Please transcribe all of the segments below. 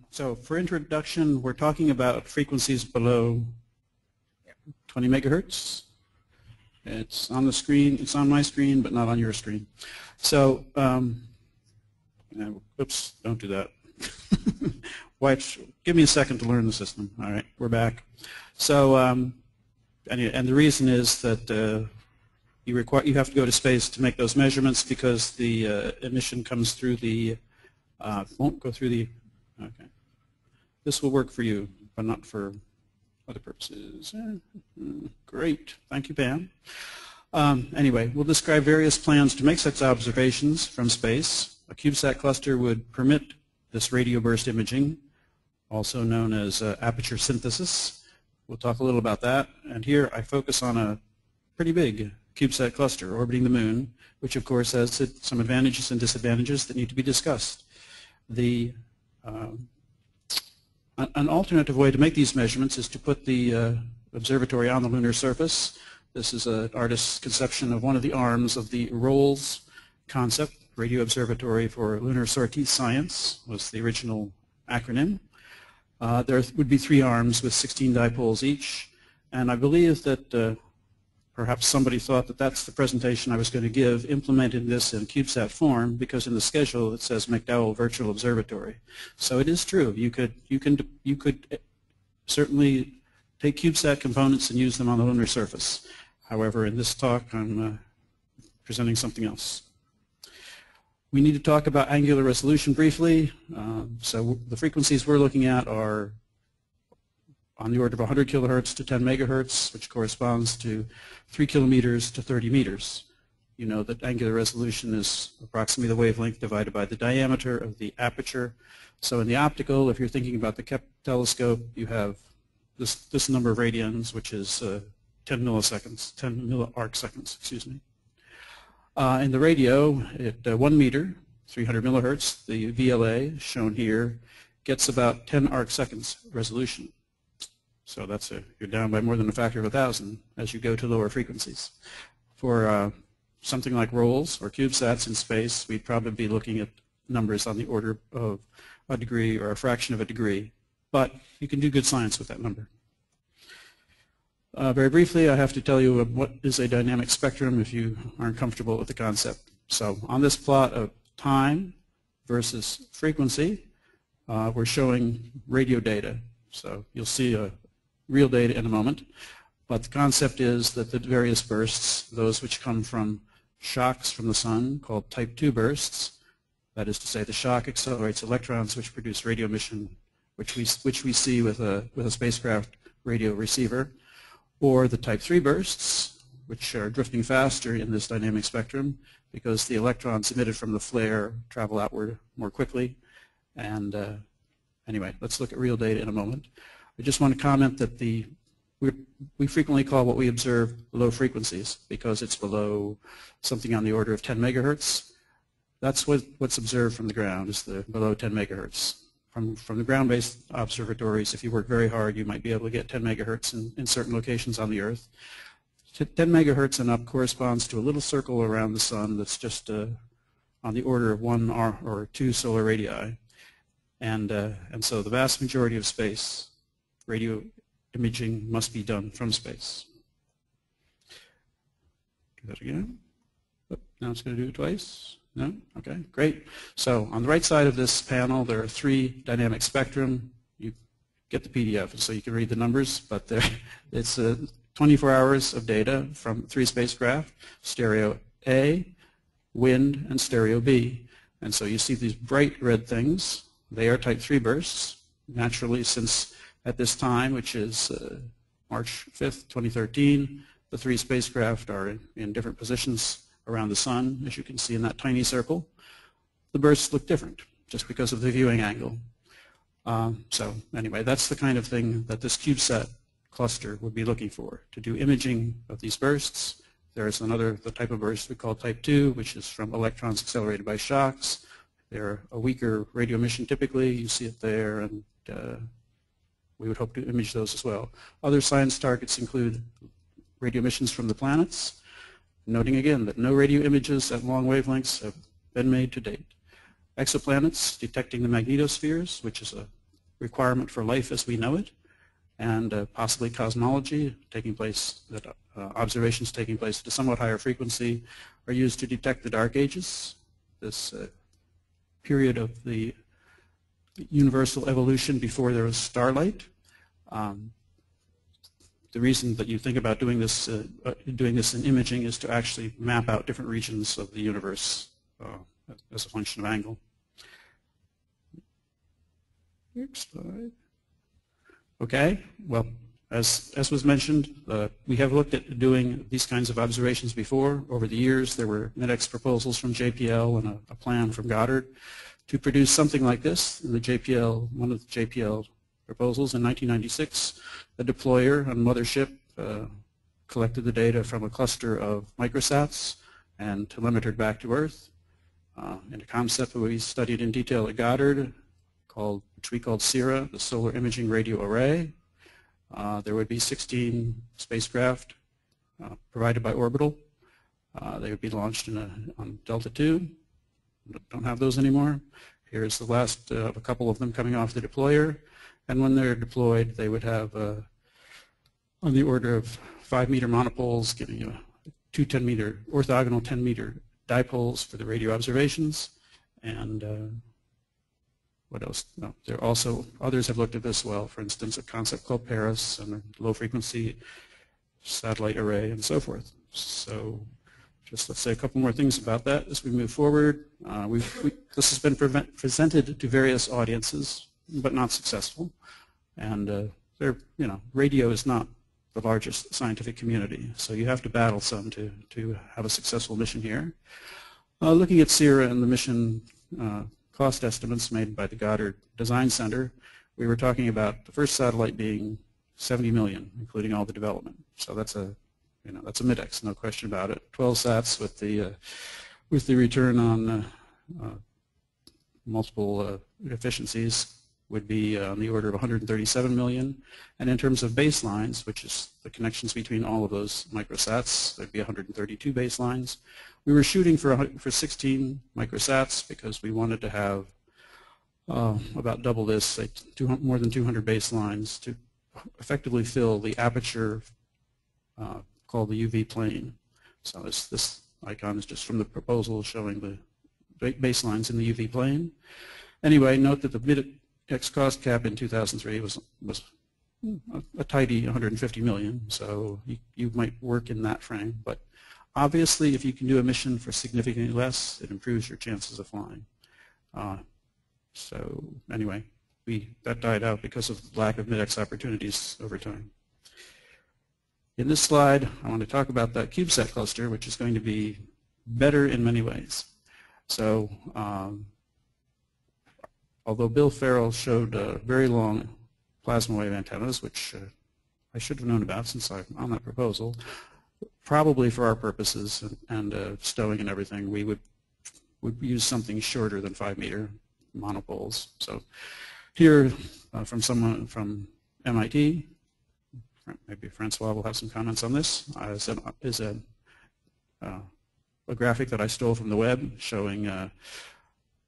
So for introduction, we're talking about frequencies below 20 megahertz. It's on the screen, it's on my screen, but not on your screen. So, oops, don't do that. Give me a second to learn the system. All right, we're back. So, and the reason is that you have to go to space to make those measurements because the emission comes through the, won't go through the, okay. This will work for you, but not for other purposes. Great, thank you, Pam. Anyway, we'll describe various plans to make such observations from space. A CubeSat cluster would permit this radio burst imaging, also known as aperture synthesis. We'll talk a little about that. And here I focus on a pretty big CubeSat cluster orbiting the moon, which of course has some advantages and disadvantages that need to be discussed. An alternative way to make these measurements is to put the observatory on the lunar surface. This is an artist's conception of one of the arms of the ROLS concept. Radio Observatory for Lunar Sortie Science was the original acronym. There would be 3 arms with 16 dipoles each, and I believe that perhaps somebody thought that that's the presentation I was going to give, implementing this in CubeSat form, because in the schedule it says McDowell Virtual Observatory. So it is true. You could certainly take CubeSat components and use them on the lunar surface. However, in this talk I'm presenting something else. We need to talk about angular resolution briefly. So the frequencies we're looking at are on the order of 100 kilohertz to 10 megahertz, which corresponds to 3 kilometers to 30 meters. You know that angular resolution is approximately the wavelength divided by the diameter of the aperture. So in the optical, if you're thinking about the Keck telescope, you have this number of radians, which is 10 milliseconds, 10 milliarc seconds, excuse me. In the radio, at 1 meter, 300 millihertz, the VLA, shown here, gets about 10 arc seconds resolution. So that's you're down by more than a factor of 1,000 as you go to lower frequencies. For something like ROLS or CubeSats in space, we'd probably be looking at numbers on the order of a degree or a fraction of a degree. But you can do good science with that number. Very briefly, I have to tell you what is a dynamic spectrum if you aren't comfortable with the concept. So on this plot of time versus frequency, we're showing radio data. So you'll see real data in a moment. But the concept is that the various bursts, those which come from shocks from the sun, called type 2 bursts, that is to say the shock accelerates electrons which produce radio emission, which we see with a spacecraft radio receiver, or the type 3 bursts, which are drifting faster in this dynamic spectrum because the electrons emitted from the flare travel outward more quickly. And anyway, let's look at real data in a moment. I just want to comment that we frequently call what we observe low frequencies because it's below something on the order of 10 megahertz. That's what's observed from the ground, is the below 10 megahertz. From the ground-based observatories, if you work very hard, you might be able to get 10 megahertz in certain locations on the Earth. 10 megahertz and up corresponds to a little circle around the sun that's just on the order of 1 or 2 solar radii. And so the vast majority of space, radio imaging must be done from space. Do that again. Oh, now it's going to do it twice. No? Okay, great. So on the right side of this panel, there are 3 dynamic spectrum. You get the PDF, so you can read the numbers, but it's 24 hours of data from 3 spacecraft, stereo A, wind, and stereo B. And so you see these bright red things. They are type 3 bursts. Naturally, since at this time, which is March 5th, 2013, the 3 spacecraft are in different positions around the sun, as you can see in that tiny circle. The bursts look different just because of the viewing angle. So anyway, that's the kind of thing that this CubeSat cluster would be looking for, to do imaging of these bursts. There's the type of burst we call type 2, which is from electrons accelerated by shocks. They're a weaker radio emission typically. You see it there, and we would hope to image those as well. Other science targets include radio emissions from the planets, noting again that no radio images at long wavelengths have been made to date. exoplanets, detecting the magnetospheres, which is a requirement for life as we know it, and possibly cosmology taking place, that observations taking place at a somewhat higher frequency are used to detect the dark ages, this period of the universal evolution before there was starlight. The reason that you think about doing this in imaging is to actually map out different regions of the universe as a function of angle. Next slide. Okay, well, as was mentioned, we have looked at doing these kinds of observations before. Over the years, there were MIDEX proposals from JPL and a plan from Goddard to produce something like this. In the JPL, one of the JPL proposals in 1996, the deployer on mothership collected the data from a cluster of microsats and telemetered back to Earth in a concept that we studied in detail at Goddard, which we called SIRA, the Solar Imaging Radio Array. There would be 16 spacecraft provided by Orbital. They would be launched on Delta II. Don't have those anymore. Here's the last of a couple of them coming off the deployer. And when they're deployed, they would have on the order of 5-meter monopoles, giving you two 10-meter orthogonal 10-meter dipoles for the radio observations. And what else? No, there are also others have looked at this well. For instance, a concept called Paris and a low-frequency satellite array and so forth. So just let's say a couple more things about that as we move forward. This has been presented to various audiences, but not successful. And radio is not the largest scientific community, so you have to battle some to have a successful mission here. Looking at SIRA and the mission cost estimates made by the Goddard Design Center, we were talking about the first satellite being 70 million, including all the development. So that's a MIDEX, no question about it. 12 sats with the return on multiple efficiencies would be on the order of 137 million. And in terms of baselines, which is the connections between all of those microsats, there'd be 132 baselines. We were shooting for 16 microsats because we wanted to have about double this, say more than 200 baselines to effectively fill the aperture called the UV plane. So this icon is just from the proposal showing the baselines in the UV plane. Anyway, note that the MIDEX cost cap in 2003 was a tidy 150 million, so you might work in that frame. But obviously, if you can do a mission for significantly less, it improves your chances of flying. So anyway, that died out because of lack of MIDEX opportunities over time. In this slide, I want to talk about that CubeSat cluster, which is going to be better in many ways. So although Bill Farrell showed very long plasma wave antennas, which I should have known about since I'm on that proposal, probably for our purposes and stowing and everything, we would use something shorter than 5-meter monopoles. So here, from someone from MIT, maybe Francois will have some comments on this, is a graphic that I stole from the web showing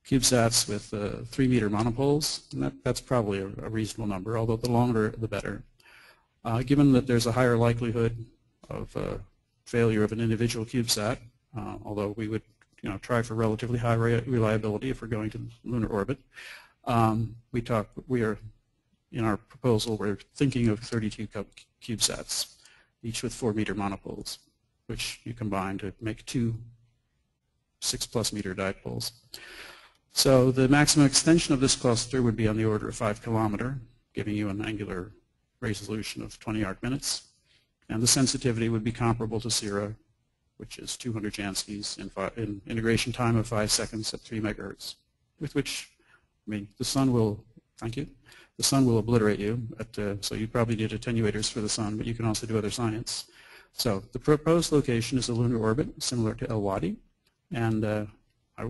CubeSats with 3-meter monopoles, and that's probably a reasonable number, although the longer the better. Given that there's a higher likelihood of failure of an individual CubeSat, although we would try for relatively high reliability if we're going to lunar orbit, in our proposal, we're thinking of 32 CubeSats, each with 4-meter monopoles, which you combine to make two 6+ meter dipoles. So the maximum extension of this cluster would be on the order of 5 kilometers, giving you an angular resolution of 20 arc minutes. And the sensitivity would be comparable to SIRA, which is 200 Janskys in integration time of 5 seconds at 3 megahertz, with which, the sun will, thank you, the sun will obliterate you. So you probably need attenuators for the sun, but you can also do other science. So the proposed location is a lunar orbit, similar to El Wadi, and I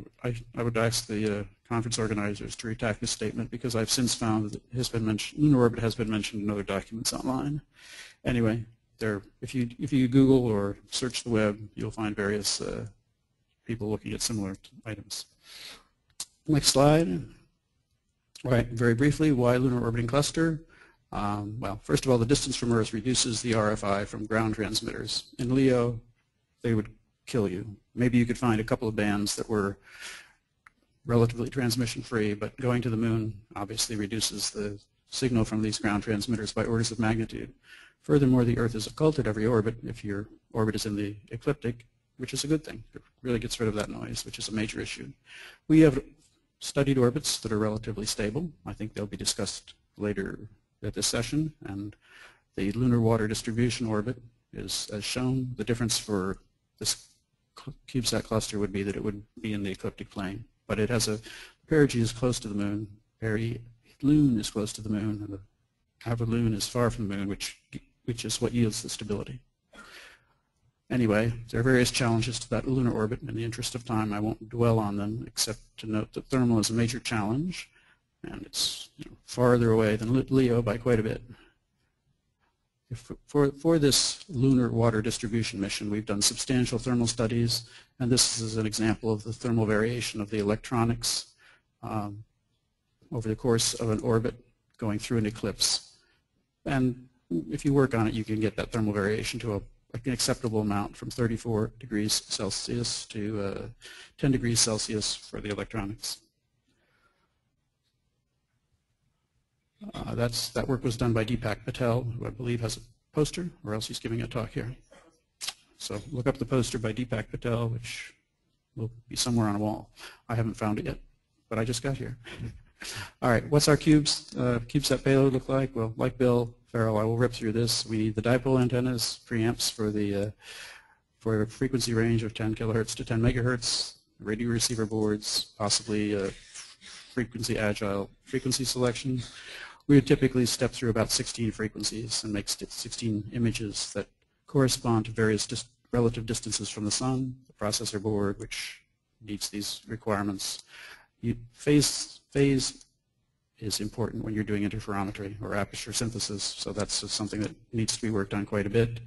would ask the conference organizers to retract this statement because I've since found that it has been mentioned, lunar orbit has been mentioned in other documents online. Anyway, if you Google or search the web, you'll find various people looking at similar items. Next slide. All right, very briefly, why lunar orbiting cluster? Well, first of all, the distance from Earth reduces the RFI from ground transmitters. In LEO, they would kill you. Maybe you could find a couple of bands that were relatively transmission-free, but going to the moon obviously reduces the signal from these ground transmitters by orders of magnitude. Furthermore, the Earth is occulted every orbit if your orbit is in the ecliptic, which is a good thing. It really gets rid of that noise, which is a major issue. We have studied orbits that are relatively stable. I think they'll be discussed later at this session, and the lunar water distribution orbit is as shown. The difference for this CubeSat cluster would be that it would be in the ecliptic plane, but it has perigee is close to the moon, perihelion is close to the moon, and the aphelion is far from the moon, which is what yields the stability. Anyway, there are various challenges to that lunar orbit. In the interest of time, I won't dwell on them, except to note that thermal is a major challenge, and it's farther away than LEO by quite a bit. For this lunar water distribution mission, we've done substantial thermal studies, and this is an example of the thermal variation of the electronics over the course of an orbit going through an eclipse. And if you work on it, you can get that thermal variation to an acceptable amount, from 34 degrees Celsius to 10 degrees Celsius for the electronics. That work was done by Deepak Patel, who I believe has a poster, or else he's giving a talk here. So look up the poster by Deepak Patel, which will be somewhere on a wall. I haven't found it yet, but I just got here. All right, what's our CubeSat payload look like? Well, like Bill Farrell, I will rip through this. We need the dipole antennas, preamps for a frequency range of 10 kilohertz to 10 megahertz, radio receiver boards, possibly agile frequency selection. We would typically step through about 16 frequencies and make 16 images that correspond to various relative distances from the sun, the processor board, which meets these requirements. Phase is important when you're doing interferometry or aperture synthesis, so that's something that needs to be worked on quite a bit.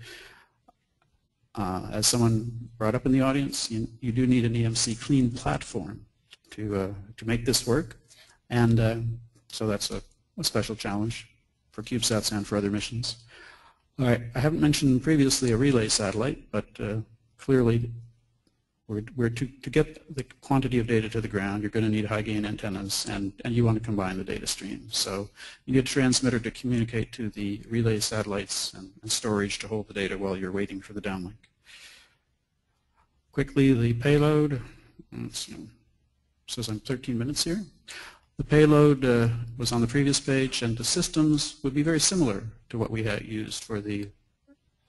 As someone brought up in the audience, you do need an EMC clean platform to make this work, and so that's a special challenge for CubeSats and for other missions. All right, I haven't mentioned previously a relay satellite, but clearly to get the quantity of data to the ground, you're going to need high-gain antennas, and you want to combine the data stream. So you need a transmitter to communicate to the relay satellites and storage to hold the data while you're waiting for the downlink. Quickly, the payload. Says I'm 13 minutes here. The payload was on the previous page, and the systems would be very similar to what we had used for the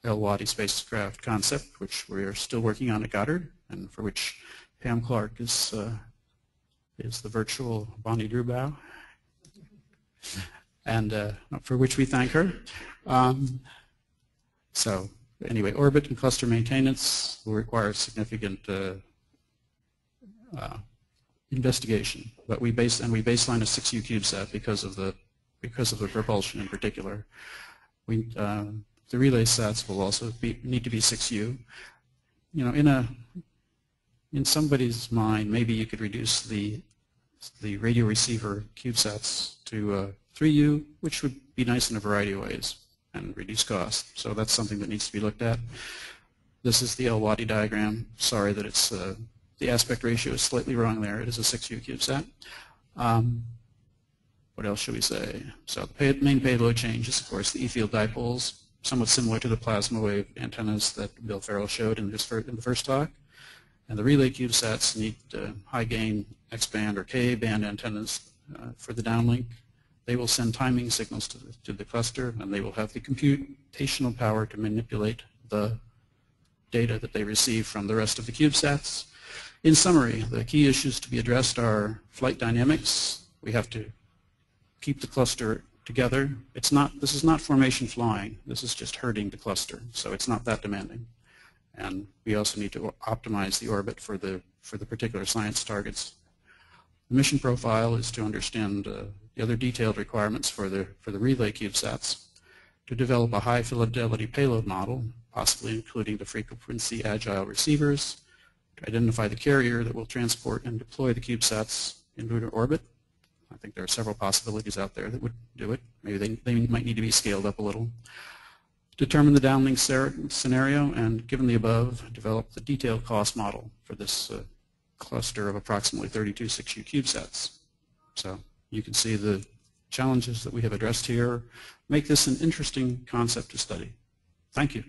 El-Wadi spacecraft concept, which we are still working on at Goddard, and for which Pam Clark is the virtual Bonnie Drewbaugh, and for which we thank her. So anyway, orbit and cluster maintenance will require significant investigation, but we baseline a 6U CubeSat because of the propulsion in particular. The relay sats will also need to be 6U. You know, in somebody's mind, maybe you could reduce the radio receiver CubeSats to 3U, which would be nice in a variety of ways and reduce cost. So that's something that needs to be looked at. This is the El-Wadi diagram. Sorry that it's the aspect ratio is slightly wrong there. It is a 6U CubeSat. What else should we say? So the main payload change is, of course, the E-field dipoles, somewhat similar to the plasma wave antennas that Bill Farrell showed in the first talk. And the relay CubeSats need high-gain X-band or Ka-band antennas for the downlink. They will send timing signals to the cluster, and they will have the computational power to manipulate the data that they receive from the rest of the CubeSats. In summary, the key issues to be addressed are flight dynamics. We have to keep the cluster together. This is not formation flying. This is just herding the cluster, so it's not that demanding. And we also need to optimize the orbit for the particular science targets. The mission profile is to understand the other detailed requirements for the relay CubeSats, to develop a high fidelity payload model, possibly including the frequency agile receivers, to identify the carrier that will transport and deploy the CubeSats in lunar orbit. I think there are several possibilities out there that would do it. Maybe they might need to be scaled up a little. Determine the downlink scenario, and given the above, develop the detailed cost model for this cluster of approximately 32 6U CubeSats. So you can see the challenges that we have addressed here make this an interesting concept to study. Thank you.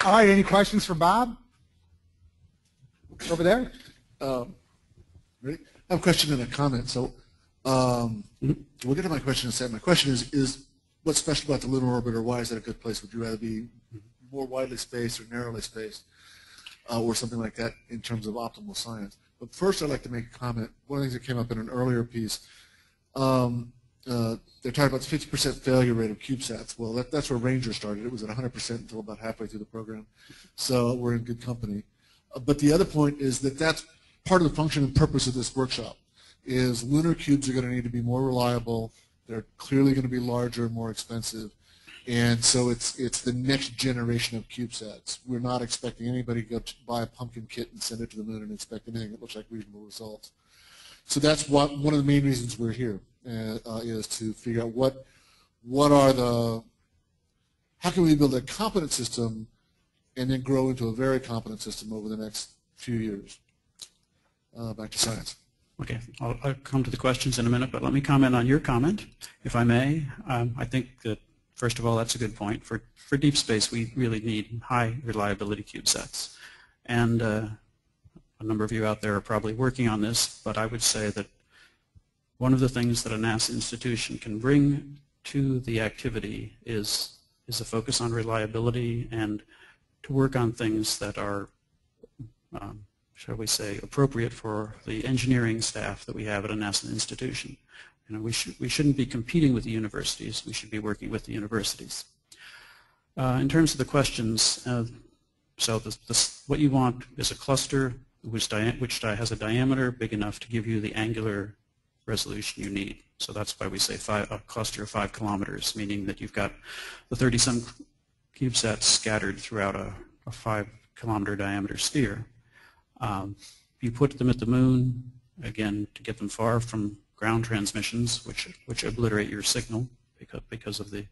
All right, any questions for Bob? Over there? Ready? I have a question and a comment. So we'll get to my question in a second. My question is what's special about the lunar orbit, or why is that a good place? Would you rather be more widely spaced or narrowly spaced, or something like that in terms of optimal science? But first I'd like to make a comment. One of the things that came up in an earlier piece, they're talking about the 50% failure rate of CubeSats. Well, that's where Ranger started. It was at 100% until about halfway through the program. So we're in good company. But the other point is that that's part of the function and purpose of this workshop, is lunar cubes are going to need to be more reliable. They're clearly going to be larger and more expensive. And so it's the next generation of CubeSats. We're not expecting anybody to go buy a pumpkin kit and send it to the moon and expect anything that looks like reasonable results. So that's one of the main reasons we're here, is to figure out how can we build a competent system and then grow into a very competent system over the next few years. Back to science. Okay, I'll come to the questions in a minute, but let me comment on your comment, if I may. I think that, first of all, that's a good point. For deep space, we really need high reliability CubeSats. And a number of you out there are probably working on this, but I would say that one of the things that a NASA institution can bring to the activity is a focus on reliability and to work on things that are, shall we say, appropriate for the engineering staff that we have at a NASA institution. You know, we shouldn't be competing with the universities. We should be working with the universities. In terms of the questions, so what you want is a cluster which has a diameter big enough to give you the angular resolution you need. So that's why we say a cluster of 5 kilometers, meaning that you've got the 30-some CubeSats scattered throughout a 5-kilometer diameter sphere. You put them at the moon, again, to get them far from ground transmissions, which obliterate your signal because of the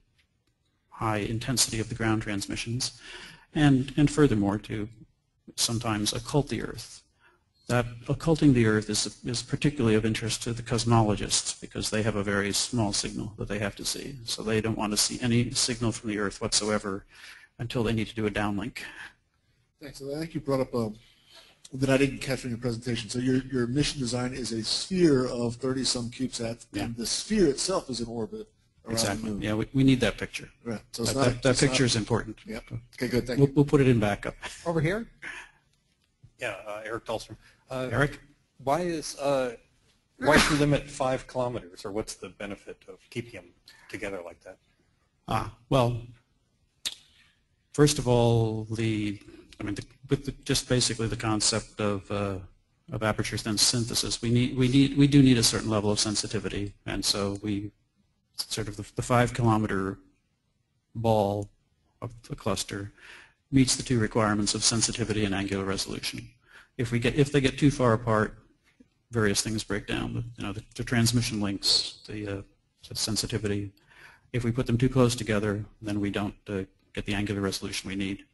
high intensity of the ground transmissions, and furthermore to sometimes occult the Earth. That occulting the Earth is particularly of interest to the cosmologists because they have a very small signal that they have to see. So they don't want to see any signal from the Earth whatsoever until they need to do a downlink. Thanks. So I think you brought up that I didn't catch in your presentation. So your mission design is a sphere of 30-some CubeSats, yeah, and the sphere itself is in orbit around exactly. the moon. Yeah, we need that picture. Right. So that picture is important. Yeah. Okay, good. Thank you. We'll put it in backup. Over here? Yeah, Eric Dahlstrom. Eric? Why should you limit 5 kilometers, or what's the benefit of keeping them together like that? Well, first of all, just basically the concept of aperture synthesis, we do need a certain level of sensitivity, and so we sort of the 5-kilometer ball of the cluster meets the two requirements of sensitivity and angular resolution. If they get too far apart, various things break down. The transmission links, the sensitivity. If we put them too close together, then we don't get the angular resolution we need.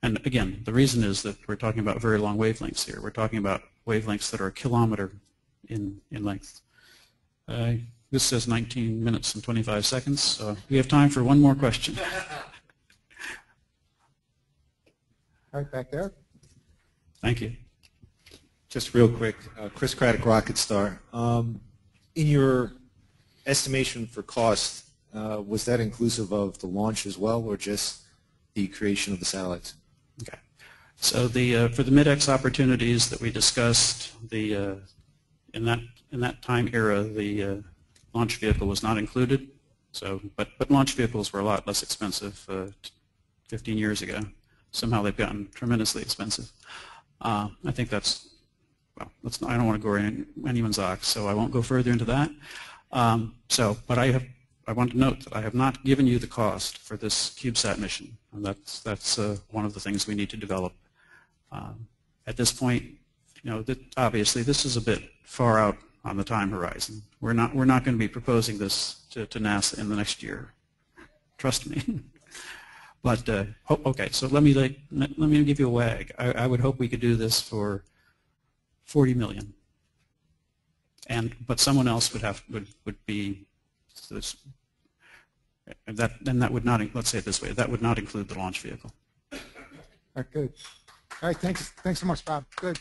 And again, the reason is that we're talking about very long wavelengths here. We're talking about wavelengths that are a kilometer in length. This says 19 minutes and 25 seconds, so we have time for one more question. Right back there. Thank you. Just real quick, Chris Craddock, Rocket Star. In your estimation for cost, was that inclusive of the launch as well, or just the creation of the satellites? Okay. So for the mid-X opportunities that we discussed, in that time era, the launch vehicle was not included. So, but launch vehicles were a lot less expensive 15 years ago. Somehow they've gotten tremendously expensive. I think that's, well, I don't want to go in anyone's ox, so I won't go further into that. But I want to note that I have not given you the cost for this CubeSat mission, and that's one of the things we need to develop. At this point, obviously this is a bit far out on the time horizon. We're not going to be proposing this to NASA in the next year. Trust me. But okay, so let me give you a wag. I would hope we could do this for $40 million, but someone else would be that would not, let's say it this way, that would not include the launch vehicle. All right, good. All right, thanks so much, Bob. Good.